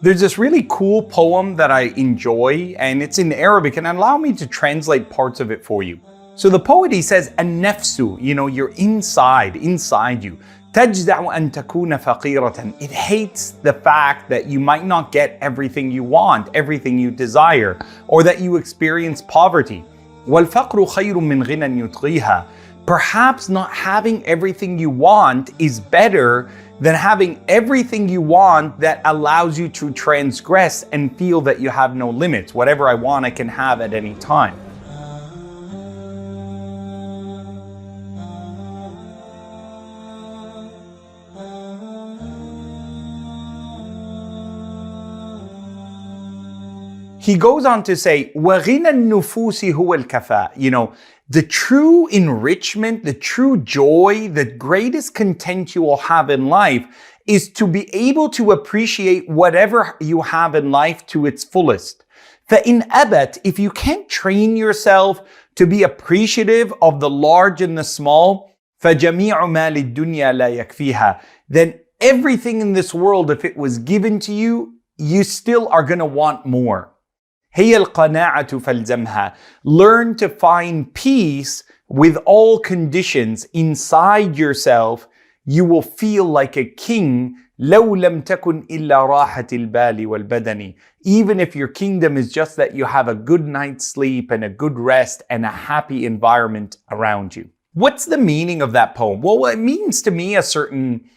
There's this really cool poem that I enjoy, and it's in Arabic, and allow me to translate parts of it for you. So the poet, he says, "An-nafsu," you're inside you. "Tajza'u an takuna faqiratan." It hates the fact that you might not get everything you want, everything you desire, or that you experience poverty. "Wal-faqru khayrun min ghinan yutghiha." Perhaps not having everything you want is better than having everything you want that allows you to transgress and feel that you have no limits. Whatever I want, I can have at any time. He goes on to say, وَغِنَى النُّفُوسِ هُوَ الْكَفَاء. The true enrichment, the true joy, the greatest content you will have in life is to be able to appreciate whatever you have in life to its fullest. فَإِنْ أَبَتْ, if you can't train yourself to be appreciative of the large and the small, فَجَمِيعُ مَا لِلدُّنْيَا لَا يَكْفِيهَا, then everything in this world, if it was given to you, you still are going to want more. هي القناعة فالزمها. Learn to find peace with all conditions inside yourself. You will feel like a king. لو لم تكن إلا راحة البال والبدن. Even if your kingdom is just that you have a good night's sleep and a good rest and a happy environment around you. What's the meaning of that poem? Well, it means to me a certain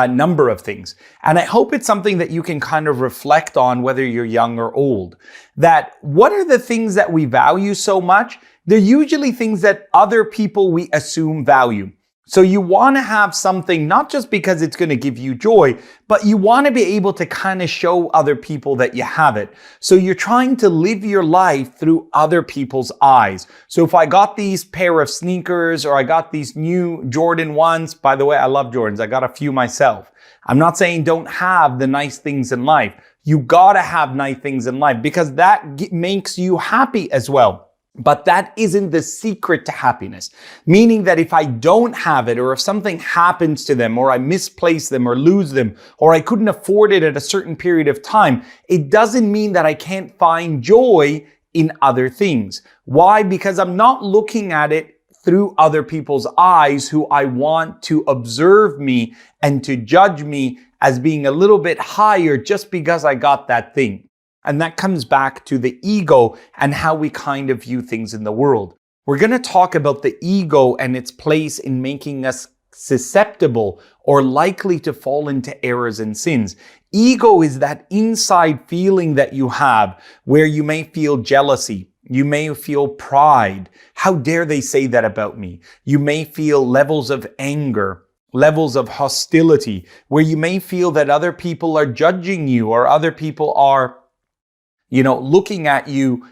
number of things. And I hope it's something that you can kind of reflect on whether you're young or old. That what are the things that we value so much? They're usually things that other people we assume value. So you want to have something not just because it's going to give you joy, but you want to be able to kind of show other people that you have it. So you're trying to live your life through other people's eyes. So if I got these pair of sneakers or I got these new Jordan 1s, by the way, I love Jordans. I got a few myself. I'm not saying don't have the nice things in life. You got to have nice things in life because that makes you happy as well. But that isn't the secret to happiness. Meaning that if I don't have it, or if something happens to them, or I misplace them or lose them, or I couldn't afford it at a certain period of time, it doesn't mean that I can't find joy in other things. Why? Because I'm not looking at it through other people's eyes who I want to observe me and to judge me as being a little bit higher just because I got that thing. And that comes back to the ego and how we kind of view things in the world. We're going to talk about the ego and its place in making us susceptible or likely to fall into errors and sins. Ego is that inside feeling that you have where you may feel jealousy. You may feel pride. How dare they say that about me? You may feel levels of anger, levels of hostility, where you may feel that other people are judging you or other people are looking at you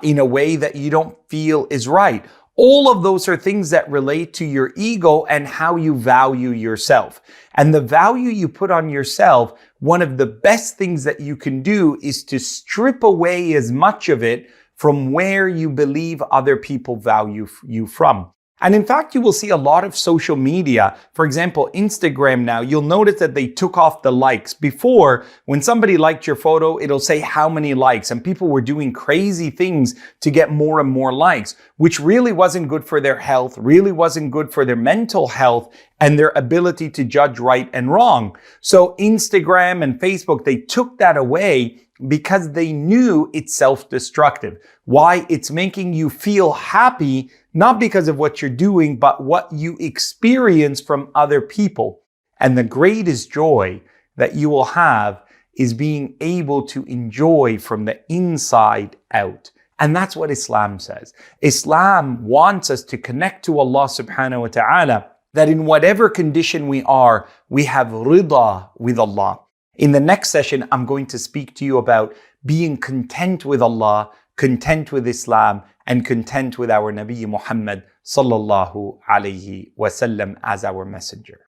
in a way that you don't feel is right. All of those are things that relate to your ego and how you value yourself. And the value you put on yourself, one of the best things that you can do is to strip away as much of it from where you believe other people value you from. And in fact, you will see a lot of social media. For example, Instagram now, you'll notice that they took off the likes. Before, when somebody liked your photo, it'll say how many likes. And people were doing crazy things to get more and more likes, which really wasn't good for their health, really wasn't good for their mental health and their ability to judge right and wrong. So Instagram and Facebook, they took that away because they knew it's self-destructive. Why? It's making you feel happy, not because of what you're doing, but what you experience from other people. And the greatest joy that you will have is being able to enjoy from the inside out. And that's what Islam says. Islam wants us to connect to Allah subhanahu wa ta'ala, that in whatever condition we are, we have rida with Allah. In the next session, I'm going to speak to you about being content with Allah, content with Islam, and content with our Nabi Muhammad sallallahu alayhi wasallam as our messenger.